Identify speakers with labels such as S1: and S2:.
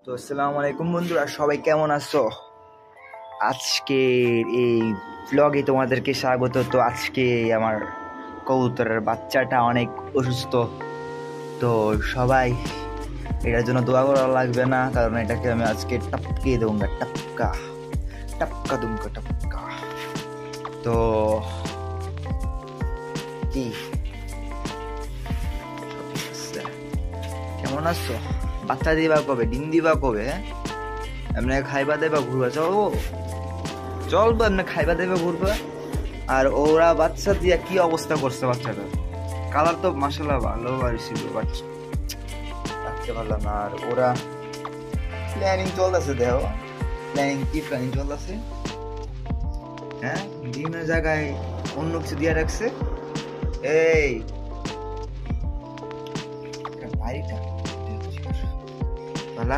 S1: তো আসসালামু আলাইকুম বন্ধুরা, সবাই কেমন আছো? আজকের এই ব্লগে তোমাদেরকে স্বাগত। তো আজকে আমার কবুতরের বাচ্চাটা অনেক অসুস্থ, তো সবাই এটার জন্য দোয়া করা লাগবে না, কারণ এটাকে আমি আজকে টপকে দেবো, টপকা টপকা দুমকা টপকা। তো কি কেমন আছো? বাচ্চা দিবা কবে? ডিম দিবা কবে? এমনি খাইবা দেবা ঘুরবা? চলবো এমনি খাইবা দেবা ঘুরবা। আর ওরা বাচ্চা দিয়া কি অবস্থা করছে বাচ্চাটা, কালার তো মাশাআল্লাহ ভালো ছিল, বাচ্চা ভালো না। আর ওরা প্ল্যানিং চলতেছে, দেখো কি প্ল্যানিং চলতেছে। হ্যাঁ, ডিমের জায়গায় অন্য কিছু দিয়ে রাখছে। এই বাড়িটা ভালো